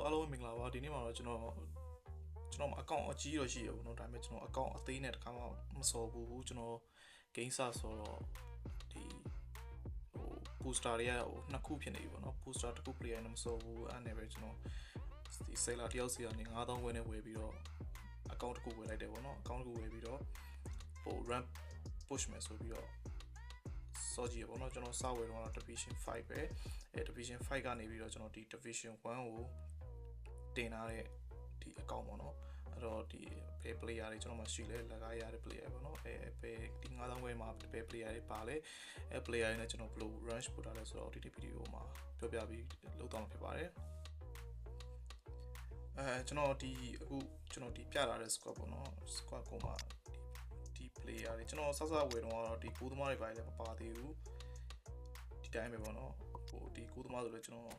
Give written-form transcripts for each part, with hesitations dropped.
အားလုံးမင်္ဂလာပါဒီနေ့မှာတော့ကျွန်တော်အကောင့်အကြီးတော့ရှိရပါတော့ဒါပေမဲ့ကျွန်တော်အကောင့်အသေးနဲ့တခါမှမစော်ဘူးကျွန်တော် game စဆိုတော့ဒီposter တွေကနှစ်ခုဖြစ်နေပြီပေါ့နော် poster တစ်ခု player နဲ့မစော်ဘူးအဲ့နဲ့ပဲကျွန်တော်ဒီ seller တယောက်စီကနေ9000ခွဲနဲ့ဝယ်ပြီးတော့ account တစ်ခုဝယ်လိုက်တယ်ပေါ့နော် account တစ်ခုဝယ်ပြီးတော့rank push မယ်ဆိုပြီးတော့စောကြည့်ရပေါ့နော်ကျွန်တော်စဝယ်တော့ division 5ပဲdivision 5ကနေပြီးတော့ကျွန်တော်ဒီ division 1ကိုတင်ထားတဲ့ဒီ account ပေါ့နော်အဲ့တော့ဒီဘယ် player တွေကျွန်တော်မှရှိလဲလက်ကားရတဲ့ player ပေါ့နော်ဘယ်ဒီ9000ခွဲမှာဘယ် player တွေပါလဲအဲ့ player တွေနဲ့ကျွန်တော်ဘယ်လို range ပို့ထားလဲဆိုတော့ဒီ video မှာပြောပြပြီးလုပ်သွားမှာဖြစ်ပါတယ်ကျွန်တော်ဒီအခုကျွန်တော်ဒီပြထားတဲ့ squad ပေါ့နော် squad ကိုမှဒီ player တွေကျွန်တော်စဝယ်တော့ဒီကိုးသမားတွေပါလည်းမပါသေးဘူးဒီတိုင်းပဲပေါ့နော်ဒီကိုးသမားဆိုလည်းကျွန်တော်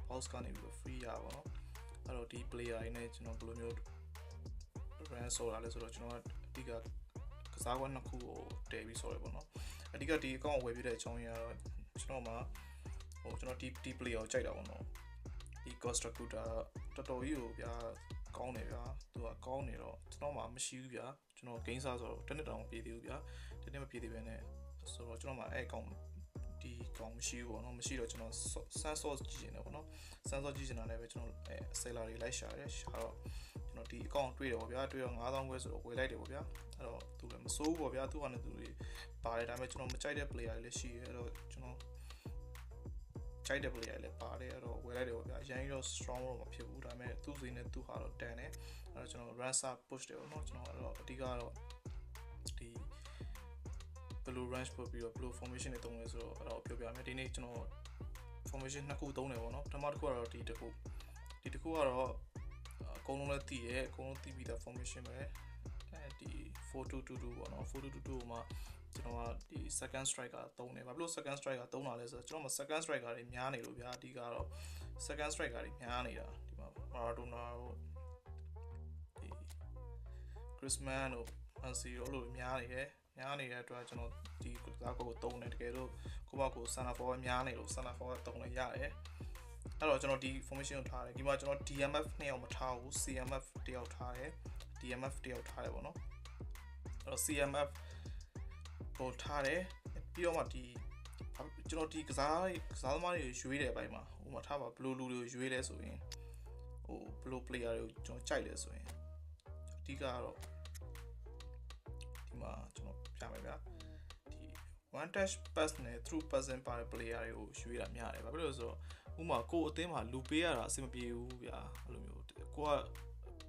box ကနေပြီးတော့ free ရပါတော့အဲ့တော့ဒီ player တွေနဲ့ကျွန်တော်ဘယ်လိုမျိုး run ဆော်တာလဲဆိုတော့ကျွန်တော်အဓိကကစားကွက်နှစ်ခုကိုတည်ပြီးဆော်ရပေါ့နော်အဓိကဒီ account ကိုဝယ်ပြတဲ့အကြောင်းရင်းကတော့ကျွန်တော်မှာကျွန်တော်ဒီ player ကိုကြိုက်တာပေါ့နော်ဒီ constructor တော်တော်ကြီးကိုဗျာကောင်းတယ်ဗျာသူကကောင်းနေတော့ကျွန်တော်မှမရှိဘူးဗျာကျွန်တော် game စားဆိုတော့တစ်နှစ်တောင်မပြေသေးဘူးဗျာတစ်နှစ်မပြေသေးပဲနဲ့ဆိုတော့ကျွန်တော်မှအဲ့အကောင့်ဒီကောင်မရှိဘူးပေါ့နော်မရှိတော့ကျွန်တော် sensor ကြည့်နေတယ်ပေါ့နော် sensor ကြည့်နေတာလည်းပဲကျွန်တော်seller တွေလိုက်ရှာတယ်ရှာတော့ကျွန်တော်ဒီအကောင့်တွေ့တယ်ပေါ့ဗျာတွေ့တော့9000ခွဲဆိုတော့ဝယ်လိုက်တယ်ပေါ့ဗျာအဲ့တော့သူလည်းမစိုးဘူးပေါ့ဗျာသူကလည်းသူတွေပါတယ်ဒါပေမဲ့ကျွန်တော်မကြိုက်တဲ့ player တွေလည်းရှိရဲအဲ့တော့ကျွန်တော်ကြိုက်တဲ့ player လည်းပါတယ်အဲ့တော့ဝယ်လိုက်တယ်ပေါ့ဗျာအရင်ကတော့ strong တော့မဖြစ်ဘူးဒါပေမဲ့သူ့စီနဲ့သူ့ဟာတော့တန်တယ်အဲ့တော့ကျွန်တော် ransom push တယ်ပေါ့နော်ကျွန်တော်အဲ့တော့အဓိကတော့ဒီဘယ်လို range ပို့ပြီးတော့ဘယ်လို formation တွေသုံးလဲဆိုတော့အဲ့တော့ပြောပြမယ်ဒီနေ့ကျွန်တော် formation နှစ်ခုသုံးတယ်ပေါ့နော်ပထမတစ်ခုကတော့ဒီတစ်ခုကတော့အကုန်လုံးလည်းသိရဲအကုန်လုံးသိပြီးသား formation ပဲဒီ4222ပေါ့နော်4222မှာကျွန်တော်ကဒီ second striker သုံးတယ်ဘာဖြစ်လို့ second striker သုံးတာလဲဆိုတော့ကျွန်တော်မှာ second striker တွေများနေလို့ဗျာအဓိကတော့ second striker တွေများနေတာဒီမှာ Maradona တို့ဒီ Griezmann တို့ Messi တို့လို့များနေတယ်များနေတဲ့အတွက်ကျွန်တော်ဒီကစားကွက်ကိုသုံးတယ်တကယ်လို့ကိုယ့်ဘက်ကို center forward များနေလို့ center forward သုံးလိုက်ရတယ်အဲ့တော့ကျွန်တော်ဒီ formation ကိုထားတယ်ဒီမှာကျွန်တော် DMF 2ယောက်မထားဘူး CMF 1ယောက်ထားတယ် DMF 1ယောက်ထားတယ်ပေါ့နော်အဲ့တော့ CMF ကိုထားတယ်ပြီးတော့မှဒီကျွန်တော်ဒီကစားသမားတွေရွေးတဲ့အပိုင်းမှာဟိုမှာထားပါဘယ်လိုလူတွေကိုရွေးလဲဆိုရင်ဘယ်လို player တွေကိုကျွန်တော်ကြိုက်လဲဆိုရင်အဓိကတော့ဒီမှာကျွန်တော်ပြမယ်ဗျာဒီ one touch pass နဲ့ through passing ပါတဲ့ player တွေကိုရွေးတာများတယ်ဘာဖြစ်လို့ဆိုတော့ဥမာကိုအသင်းမှာလူပေးရတာအဆင်မပြေဘူးဗျာအဲ့လိုမျိုးကိုက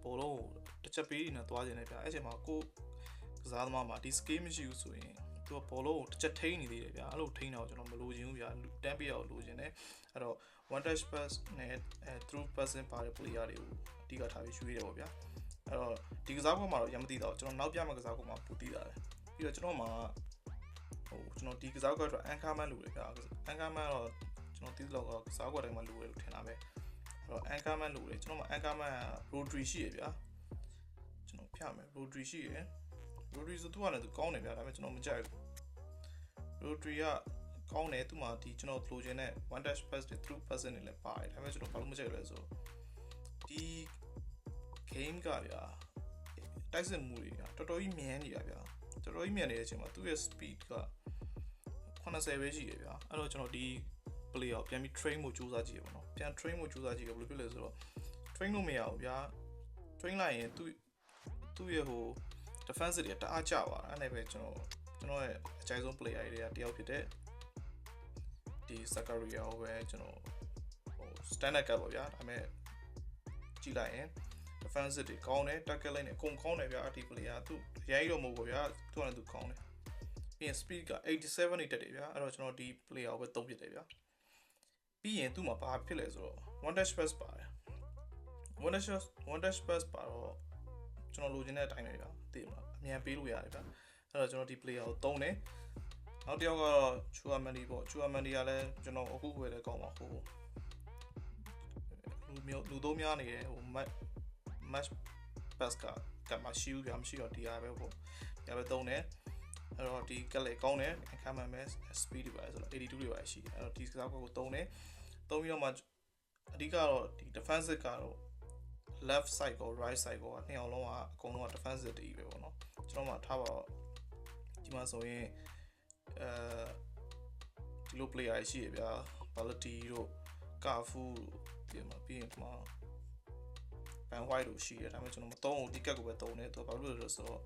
ဘောလုံးတစ်ချက်ပေးနေသွားခြင်းနဲ့ဗျာအဲ့ချိန်မှာကိုကစားသမားမှာဒီ skill မရှိဘူးဆိုရင်သူကဘောလုံးတစ်ချက်ထိန်းနေသေးတယ်ဗျာအဲ့လိုထိန်းတော့ကျွန်တော်မလိုချင်ဘူးဗျာတန်းပေးရအောင်လိုချင်တယ်အဲ့တော့ one touch pass နဲ့ through passing ပါတဲ့ player တွေကိုအဓိကထားပြီးရွေးတယ်ပေါ့ဗျာအဲ့တော့ဒီကစားကွက်မှာတော့ရမသိတော့ကျွန်တော်နောက်ပြမယ့်ကစားကွက်မှာပူတည်တာတယ်ပြီးတော့ကျွန်တော်မှာကျွန်တော်ဒီကစားကွက်အတွက် anchorman လိုတယ်ဗျာ anchorman တော့ကျွန်တော်သိသလောက်ကစားကွက်တိုင်းမှာလိုတယ်လို့ထင်တာပဲအဲ့တော့ anchorman လိုတယ်ကျွန်တော်မှာ anchorman rotary ရှိရဗျာကျွန်တော်ပြမယ် rotary ရှိရ rotary ဆိုသူကလည်းသူကောင်းတယ်ဗျာဒါပေမဲ့ကျွန်တော်မကြိုက်ဘူး rotary ကကောင်းတယ်သူမှဒီကျွန်တော်လိုချင်တဲ့ one touch pass တွေ through pass တွေလည်းပါတယ်ဒါပေမဲ့ကျွန်တော်ဘာလို့မကြိုက်လဲဆိုဒီ game ကဗျာတိုက်စစ်မှုတွေကတော်တော်ကြီးမြန်နေတာဗျာတော်တော်ကြီးမြန်နေတဲ့အချိန်မှာသူ့ရဲ့ speed က80ပဲရှိရဗျာအဲ့တော့ကျွန်တော်ဒီ play ကိုပြန်ပြီး train ဖို့ကြိုးစားကြည့်ရပါတော့ပြန် train ဖို့ကြိုးစားကြည့်ရဘယ်လိုဖြစ်လဲဆိုတော့ train လို့မရဘူးဗျာ train လိုက်ရင်သူ့ရဲ့ဟို defense တွေတအားကျသွားတာအဲ့နဲ့ပဲကျွန်တော်ရဲ့အကြိုက်ဆုံး player တွေကတယောက်ဖြစ်တဲ့ဒီ Zakaria ကိုပဲကျွန်တော်standard ကပ်ပါဗျာဒါပေမဲ့ကြည့်လိုက်ရင် defense တွေကောင်းတယ် tackle လိုက်နေအကုန်ကောင်းတယ်ဗျာဒီ player သူရိုင်းတော့မဟုတ်ဘူးဗျာသူကလည်းသူကောင်းတယ်ပြီးရင် speed က87နဲ့တက်တယ်ဗျာအဲ့တော့ကျွန်တော်ဒီ player ကိုပဲသုံးဖြစ်တယ်ဗျာပြီးရင်သူ့မှာဘာဖြစ်လဲဆိုတော့ one touch pass ပါတယ် one touch pass ပါတော့ကျွန်တော်လိုချင်တဲ့အတိုင်းပဲဗျာသိမလားအမြန်ပေးလို့ရတယ်ဗျာအဲ့တော့ကျွန်တော်ဒီ player ကိုသုံးတယ်နောက်တစ်ယောက်ကတော့ Chouamani ပေါ့ Chouamani ကလည်းကျွန်တော်အခုဝယ်တဲ့ကောင်ပါဟိုလူသုံးများနေတယ်ဟို match pass ကမရှိဘူးဗျာမရှိတော့ဒီဟာပဲပေါ့ဒီဟာပဲသုံးတယ်အဲ့တော့ဒီကလည်းကောင်းတယ်အခါမှန်ပဲ speed တွေပါဆိုတော့82တွေပါရှိတယ်အဲ့တော့ဒီကစားကွက်ကိုသုံးတယ်သုံးပြီးတော့မှအဓိကတော့ဒီ defensive ကတော့ left side ကို right side ကိုနှစ်အောင်လုံးကအကုန်လုံးက defensive တွေပဲပေါ့နော်ကျွန်တော်မှထားပါတော့ဒီမှာဆိုရင်ဒီလို player ရှိရဗျာ Balati တို့ Cafu ဒီမှာပြီးရင်ဒီမှာ Ban White တို့ရှိတယ်ဒါပေမဲ့ကျွန်တော်မသုံးဘူးဒီကက်ကိုပဲသုံးတယ်သူဘာလို့လဲဆိုတော့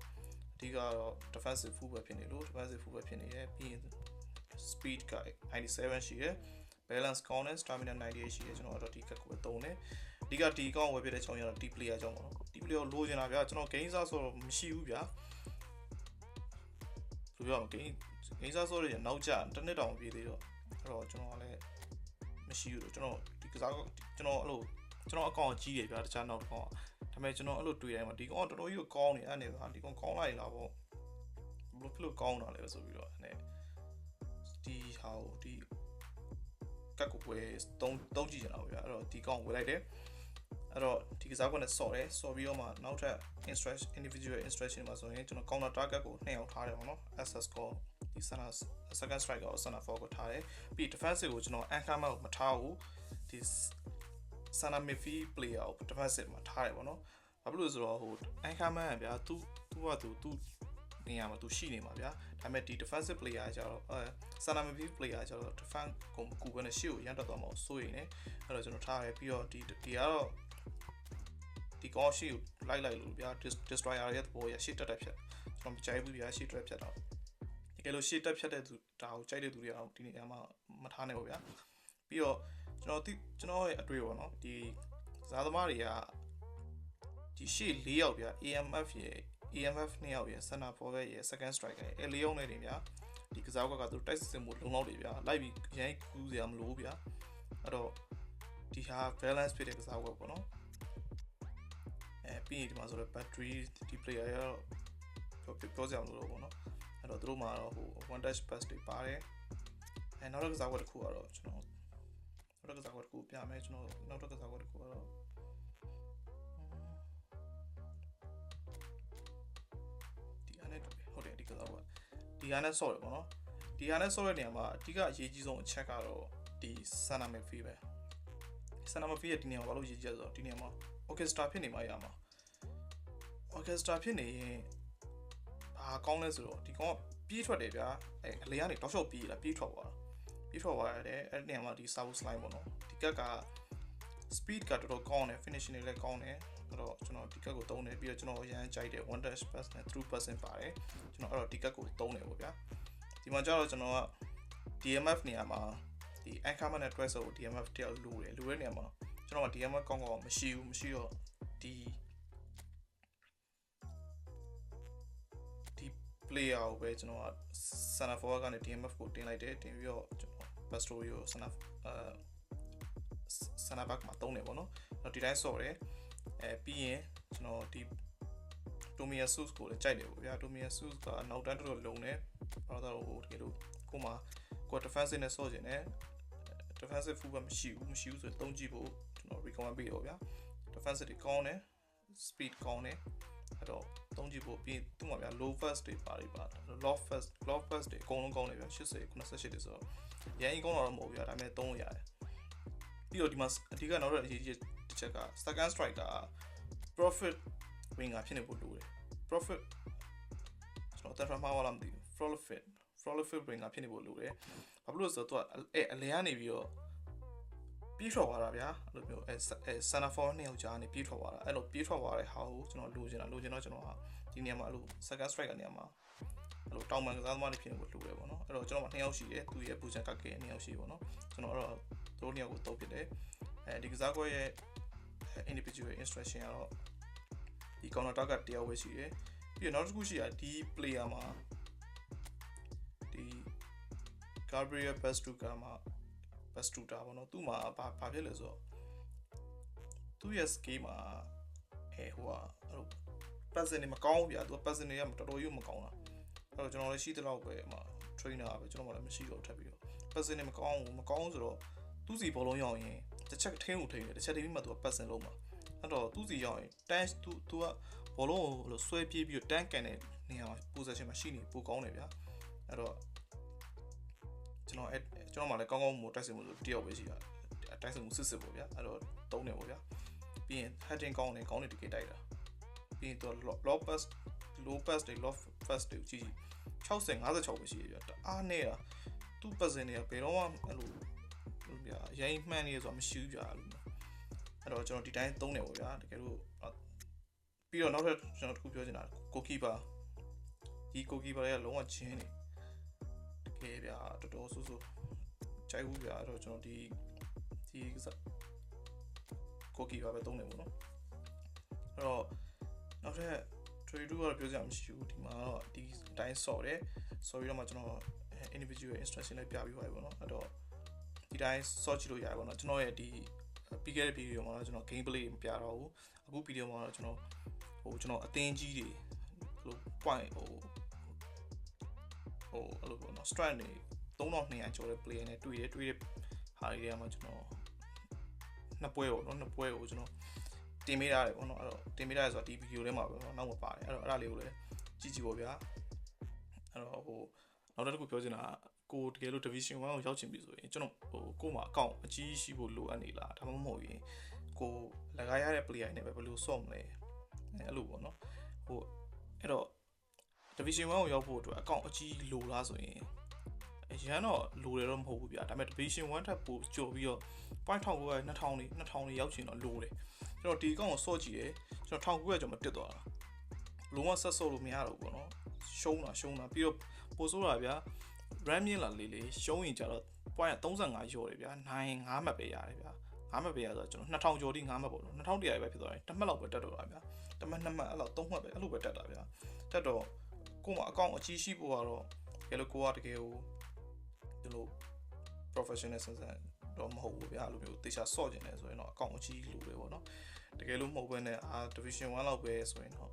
အဓိကတော့ defensive full ပဲဖြစ်နေလို့ defensive full ပဲဖြစ်နေတယ်ပြီးရင် speed က97ရှိတယ် balance ကောင်းတယ် stamina 98ရှိတယ်ကျွန်တော်တော့ဒီကက်ကိုပဲသုံးတယ်အဓိကဒီကောင်းဝယ်ပြတဲ့ချောင်းရတော့ဒီ player ကြောင့်ပေါ့နော်ဒီ player ကိုလိုချင်တာဗျာကျွန်တော် game စားဆိုတော့မရှိဘူးဗျာဆိုပြော game စားဆိုရရင်နောက်ကျတစ်နှစ်တောင်ပြည့်သေးတော့အဲ့တော့ကျွန်တော်ကလည်းမရှိဘူးတော့ကျွန်တော်ဒီကစားကျွန်တော်အဲ့လိုကျွန်တော်အကောင့်ကြီးတယ်ဗျာတခြားနောက်တစ်ကောင်ဒါပေမဲ့ကျွန်တော်အဲ့လိုတွေ့တိုင်းမှာဒီကောင်တော်တော်ကြီးကိုကောင်းနေအဲ့နေပါဒီကောင်ကောင်းလိုက်လားပေါ့ဘလို့ဖြစ်လို့ကောင်းတာလဲဆိုပြီးတော့အဲ့ဒီဟာကိုဒီကက်ကိုဝယ်သုံးကြည့်ကြတာဗျာအဲ့တော့ဒီကောင်ဝယ်လိုက်တယ်အဲ့တော့ဒီကစားကွက်နဲ့ဆော့တယ်ဆော့ပြီးတော့မှနောက်ထပ် individual instruction မှာဆိုရင်ကျွန်တော် counter target ကို2အောင်ထားတယ်ပေါ့နော် SS ကိုဒီ second striker ကို center forward ကိုထားတယ်ပြီး defensive ကိုကျွန်တော် anchor man ကိုမထားဘူးဒီ center midfield player ကို defensive မှာထားတယ်ပေါ့နော်ဘာဖြစ်လို့ဆိုတော့ဟို anchor man ကဗျာသူနေရာမှာသူရှိနေမှာဗျာဒါပေမဲ့ဒီ defensive player ကျတော့center midfield player ကျတော့ defense ကိုမကူဘဲနဲ့ရှေ့ကိုရမ်းတက်သွားမှာစိုးရိမ်နေအဲ့တော့ကျွန်တော်ထားရပြီးတော့ဒီကတော့ဒီကောင်းရှေ့ကိုလိုက်လို့ဗျာ destroyer ရဲ့ဘောရရှေ့တက်ဖြတ်ကျွန်တော်မကြိုက်ဘူးဗျာရှေ့တက်ဖြတ်တော့တကယ်လို့ရှေ့တက်ဖြတ်တဲ့သူဒါကိုကြိုက်တဲ့သူတွေကတော့ဒီနေရာမှာမထားနိုင်ဘူးဗျာပြီးတော့ကျွန်တော်ရဲ့အတွေ့ပေါ့နော်ဒီဇာသမားတွေကဒီရှေ့၄ယောက်ဗျာ AMF ရဲ့ EMF 2ယောက်ရဲ့ center forward ရဲ့ second striker ရဲ့၄ယောက်နဲ့တင်ဗျာဒီကစားကွက်ကသူတိုက်စစ်မှုလုံလောက်တွေဗျာလိုက်ပြီးရိုင်းကူးစရာမလိုဘူးဗျာအဲ့တော့ဒီဟာ balance ဖြစ်တဲ့ကစားကွက်ပေါ့နော်ပြီးရင်ဒီမှာဆိုတော့ battery ဒီ player ရောပြောစရာမလိုတော့ပေါ့နော်အဲ့တော့သူတို့မှာတော့ဟို one touch pass တွေပါတယ်နောက်တစ်ကစားကွက်တစ်ခုကတော့ကျွန်တော်နောက်တစ်ကစားကွက်တစ်ခုပြမယ်ကျွန်တော်နောက်တစ်ကစားကွက်တစ်ခုကတော့ဟုတ်တယ်ဒီကစားကွက်ဒီဟာနဲ့ဆော့ရပေါ့နော်ဒီဟာနဲ့ဆော့တဲ့နေရာမှာအဓိကအရေးကြီးဆုံးအချက်ကတော့ဒီ center midfield ပဲ center midfield ရဲ့ဒီနေရာမှာဘာလို့ရေးကြလဲဆိုတော့ဒီနေရာမှာ orchestra ဖြစ်နေမှာရမှာ orchestra ဖြစ်နေရင်ဘာကောင်းလဲဆိုတော့ဒီကောင်ကပြေးထွက်တယ်ဗျာအလေကနေတောက်လျှောက်ပြေးလာပြေးထွက်သွားတယ်အဲ့ဒီနေရာမှာဒီ service line ပေါ့နော်ဒီကက်က speed ကတော်တော်ကောင်းတယ် finishing တွေလည်းကောင်းတယ်အဲ့တော့ကျွန်တော်ဒီကက်ကိုသုံးတယ်ပြီးတော့ကျွန်တော်အရင်ကြိုက်တဲ့ one touch pass နဲ့ through passing ပါတယ်ကျွန်တော်အဲ့တော့ဒီကက်ကိုသုံးတယ်ပေါ့ဗျာဒီမှာကျတော့ကျွန်တော်က DMF နေရာမှာဒီ anchor man နဲ့ tracer ကို DMF တယောက်လိုတဲ့နေရာမှာကျွန်တော်က DMF ကောင်းမရှိတော့ဒီ player ကိုပဲကျွန်တော်က center forward ကနေ DMF ကိုတင်လိုက်တယ်တင်ပြီးတော့ကျွန်တော် Pastorio center back မှာသုံးတယ်ပေါ့နော်အဲ့ဒီတိုင်းဆော့တယ်ပြီးရင်ကျွန်တော်ဒီ Tomiyasu ကိုလည်းကြိုက်တယ်ပေါ့ဗျာ Tomiyasu ကနောက်တန်းတော်တော်လုံနေဘာလို့ဟိုတကယ်လို့ကိုမှကို defensive နဲ့ဆော့ခြင်းနဲ့ defensive full မရှိဘူးဆိုတော့သုံးကြည့်ဖို့ကျွန်တော် recommend ပေးတော့ဗျာ defensive တွေကောင်းတယ် speed ကောင်းတယ်အဲ့တော့သုံးကြည့်ဖို့ပြီးသူ့မှာဗျာ low fast တွေပါ low fast တွေအကုန်လုံးကောင်းတယ်ဗျာ80 98တွေဆိုတော့ရန်ကြီးကောင်းတော့မဟုတ်ဗျာဒါပေမဲ့သုံးလို့ရတယ်ပြီးတော့ဒီမှာအဓိကနောက်တော့အရေးကြီးတစ်ချက်က second striker profit winger ဖြစ်နေဖို့လိုတယ် profit ကျွန်တော်တက်ဖာမှားလာမသိဘူး profit winger ဖြစ်နေဖို့လိုတယ်ဘာဖြစ်လို့ဆိုတော့သူကအလဲကနေပြီးတော့ပြေးထွက်သွားတာဗျာအဲ့လိုမျိုးcenter forward နှစ်ယောက်ကြားနေပြေးထွက်သွားတာအဲ့လိုပြေးထွက်သွားတဲ့ဟာကိုကျွန်တော်လိုချင်တော့ကျွန်တော်ဟာဒီနေရာမှာအဲ့လို second striker နေရာမှာအဲ့လိုတောင်ပန်ကစားသမားတွေဖြစ်နေဖို့လိုတယ်ပေါ့နော်အဲ့တော့ကျွန်တော်မှာ2ယောက်ရှိတယ်သူရဲ့ position ကကဲ2ယောက်ရှိပေါ့နော်ကျွန်တော်အဲ့တော့တို့2ယောက်ကိုတုံးဖြစ်တယ်ဒီကစားကွက်ရဲ့ individual instruction ကတော့ဒီ counter target တယောက်ပဲရှိတယ်ပြီးတော့နောက်တစ်ခုရှိတာဒီ player မှာဒီ Gabriel Pastuta မှာပေါ့နော်သူ့မှာဘာဖြစ်လဲဆိုတော့သူ့ရဲ့ skill မှာဟိုကအဲ့လို person တွေမကောင်းဘူးဗျာသူက person တွေကတော်တော်ကြီးမကောင်းတာအဲ့တော့ကျွန်တော်လည်းရှိတဲ့လောက်ပဲမှာ trainer ပဲကျွန်တော်မှလည်းမရှိတော့ထပ်ပြီးတော့ person တွေမကောင်းဆိုတော့သူ့စီဘောလုံးရောက်ရင်တစ်ချက်ထင်းကိုထိတယ်တစ်ချက်ထိပြီးမှသူက person လုံးမှာအဲ့တော့သူ့စီရောက်ရင် test သူကဘောလုံးကိုလို့ဆွဲပြေးပြီးတော့ tank ကန်တဲ့နေရာမှာ position မှာရှိနေပိုကောင်းတယ်ဗျာအဲ့တော့ကျွန်တော်မှလည်းကောင်းမို့တိုက်စင်မှုဆိုတယောက်ပဲရှိတာတိုက်စင်မှုစစ်ပေါ့ဗျာအဲ့တော့သုံးတယ်ပေါ့ဗျာပြီး ပြီးရင် heading ကောင်းတယ်တကယ်တိုက်တာပြီးရင်သူ low pass တွေ low fast တွေကြည့်60 56ပဲရှိရပြအားနေတာသူ့ percent တွေကဘယ်တော့မှအဲ့လိုဗျာရိုင်းမှန်နေဆိုတာမရှိဘူးဗျာအဲ့တော့ကျွန်တော်ဒီတိုင်းသုံးတယ်ပေါ့ဗျာတကယ်လို့ပြီးတော့နောက်ထပ်ကျွန်တော်တခုပြောချင်တာ goalkeeper ဒီ goalkeeper တွေကလုံးဝချင်းနေတကယ်ဗျာတော်တော်ဆိုးကြိုက်ဘူးဗျာအဲ့တော့ကျွန်တော်ဒီ goalkeeper ပဲသုံးတယ်ပေါ့နော်အဲ့တော့နောက်ထပ် trade ကတော့ပြောစရာမရှိဘူးဒီမှာတော့ဒီအတိုင်းဆော့တယ်ဆော်ပြီးတော့မှကျွန်တော် individual instruction လေးပြပြီးပါပြီပေါ့နော်အဲ့တော့ဒီတိုင်းဆော့ကြည့်လို့ရတယ်ပေါ့နော်ကျွန်တော်ရဲ့ဒီပြီးခဲ့တဲ့ video မှာတော့ကျွန်တော် gameplay မပြတော့ဘူးအခု video မှာတော့ကျွန်တော်အသင်းကြီးတွေဟို point ဟိုအဲ့လိုပေါ့နော် strike တွေ3200ကျော်တဲ့ player နဲ့တွေ့တဲ့ဟာတွေကမှကျွန်တော်နှစ်ပွဲပေါ့နော်နှစ်ပွဲကိုကျွန်တော်တင်ပေးရတယ်ပေါ့နော်အဲ့တော့တင်ပေးရတယ်ဆိုတာဒီ video ထဲမှာပဲနောက်မှာပါတယ်အဲ့တော့အဲ့ဒါလေးကိုလည်းကြည့်ပေါ့ဗျာအဲ့တော့နောက်တစ်ခုပြောချင်တာကိုတကယ်လို့ division 1ကိုရောက်ချင်ပြီဆိုရင်ကျွန်တော်ကို့မှာအကောင့်အကြီးရှိဖို့လိုအပ်နေလားဒါမှမဟုတ်ရင်ကိုလကားရတဲ့ player နဲ့ပဲဘယ်လိုဆော့မလဲအဲ့လိုပေါ့နော်အဲ့တော့ division 1ကိုရောက်ဖို့အတွက်အကောင့်အကြီးလိုလားဆိုရင်ရန်တော့လိုတယ်တော့မဟုတ်ဘူးဗျာဒါပေမဲ့ division 1ထပ်ပို့ကြော်ပြီးတော့ point 1900 2000တွေရောက်ချင်တော့လိုတယ်ကျွန်တော်ဒီအကောင့်ကိုဆော့ကြည့်တယ်ကျွန်တော်1900ကျော်မတက်သွားတာလုံးဝဆက်ဆော့လို့မရတော့ဘူးပေါ့နော်ရှုံးတာပြီးတော့ပို့ဆိုးတာဗျာ run မြင့်လာလေးရှုံးရင်ကြတော့ point 35ကျော်တယ်ဗျာနိုင်5မှတ်ပဲရတယ်ဗျာ5မှတ်ပဲရဆိုတော့ကျွန်တော်2000ကျော်ထိ5မှတ်ပေါ့နော်2100ပဲဖြစ်သွားတယ်တစ်မှတ်လောက်ပဲတက်တော့တာဗျာတစ်မှတ်2မှတ်အဲ့လောက်3မှတ်ပဲအဲ့လိုပဲတက်တာဗျာတက်တော့ကို့မှာအကောင့်အကြီးရှိဖို့ကတော့ကဲလို့ကိုကတကယ်ကိုဒီလို professional ဆန်တော့မဟုတ်ဘူးဗျာအဲ့လိုမျိုးတေချာဆော့ကျင်တယ်ဆိုရင်တော့အကောင့်အကြီးလိုတယ်ပေါ့နော်တကယ်လို့မဟုတ်ဘဲနဲ့division 1လောက်ပဲဆိုရင်တော့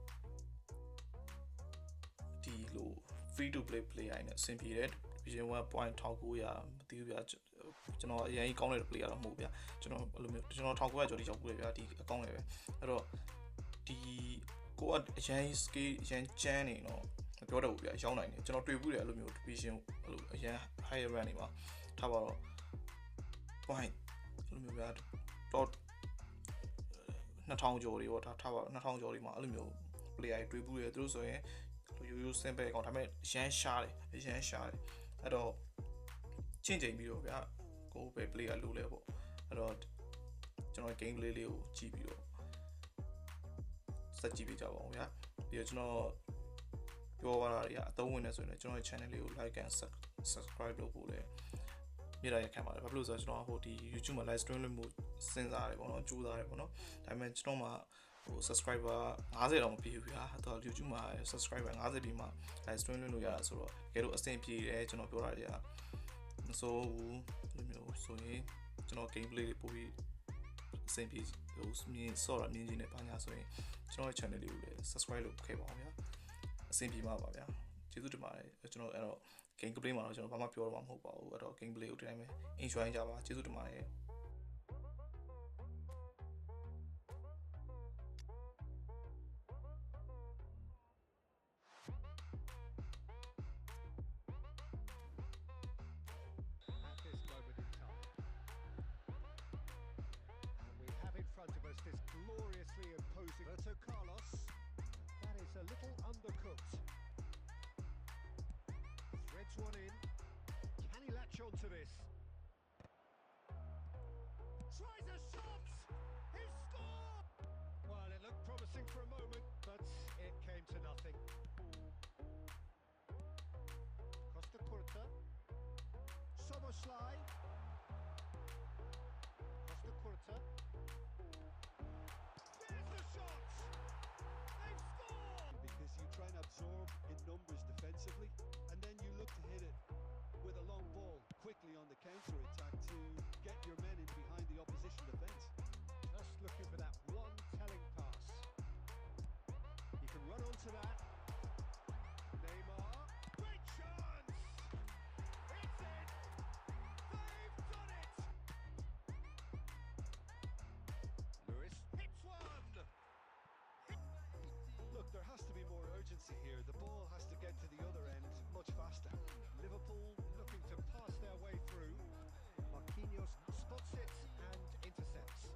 ဒီလို free to play player နဲ့အဆင်ပြေတယ် division 1 point 1900မသိဘူးဗျာကျွန်တော်အရင်ကောင်းတဲ့ player တော့မဟုတ်ဗျာကျွန်တော်အဲ့လိုမျိုးကျွန်တော်1900ကျော်ထိရောက်ဘူးလေဗျာဒီအကောင့်လေးပဲအဲ့တော့ဒီကိုကအရင် scale အရင်ကျန်းနေတော့မပြောတော့ဘူးဗျာရောက်နိုင်တယ်ကျွန်တော်တွေ့ဘူးတယ်အဲ့လိုမျိုး division အဲ့လိုအရင် higher run နေမှာထားပါတော့ point အဲ့လိုမျိုးဗျာတော့2000ကျော်တွေပေါ့ထားပါ2000ကျော်တွေမှာအဲ့လိုမျိုး player တွေတွေ့ဘူးတယ်သူတို့ဆိုရင်ရိုး simple အကောင်ဒါပေမဲ့ရမ်းရှားတယ်အဲ့တော့ချင်းချိန်ပြီးတော့ဗျာကိုပဲ player လိုလဲပေါ့အဲ့တော့ကျွန်တော် game play လေးကိုကြည့်ပြီးတော့စက်ကြည့်ပေးကြပါဦးဗျာပြီးတော့ကျွန်တော်ပြောရတာတွေကအသုံးဝင်နေဆိုရင်ကျွန်တော်ရဲ့ channel လေးကို like and subscribe လုပ်ဖို့လည်းမြေတားရခံပါတယ်ဘာလို့လဲဆိုတော့ကျွန်တော်ဟိုဒီ YouTube မှာ live stream လုပ်မှုစဉ်းစားရတယ်ပေါ့နော်ကြိုးစားရတယ်ပေါ့နော်ဒါပေမဲ့ကျွန်တော်မှာsubscriber 50တော့မပြည့်ဘူးဗျာတော့ YouTube မှာ subscriber 50ပြီးမှ live stream လုပ်လို့ရတာဆိုတော့တကယ်လို့အဆင်ပြေတယ်ကျွန်တော်ပြောတာတွေကမစိုးဘူးဒီမျိုးဆိုရင်ကျွန်တော် gameplay တွေပို့ပြီးအဆင်ပြေဟိုမြင်စော့တာမြင်ချင်းနဲ့ပါညာဆိုရင်ကျွန်တော်ရဲ့ channel လေးကိုလည်း subscribe လုပ်ခဲ့ပါအောင်ဗျာအဆင်ပြေမှာပါဗျာကျေးဇူးတင်ပါတယ်ကျွန်တော်အဲ့တော့ gameplay မှာတော့ကျွန်တော်ဘာမှပြောတော့မှာမဟုတ်ပါဘူးအဲ့တော့ gameplay ကိုဒီတိုင်းပဲ enjoy ကြပါကျေးဇူးတင်ပါတယ်front of us this gloriously imposing Roberto Carlos. That is a little undercooked. Threads one in. Can he latch on to this? Tries a shot! He scored! Well, it looked promising for a moment, but it came to nothing. Costa Curta. Soboslai. Costa Curta. Try and absorb in numbers defensively, and then you look to hit it with a long ball quickly on the counter attack to get your men in behind the opposition defence. Just looking for that one telling pass. You can run onto that. Neymar, great chance! It's in! They've done it! Lewis hits one! Look, there has to be more urgency here. The ball has to get to the other end much faster. Liverpool looking to pass their way through. Marquinhos spots it and intercepts.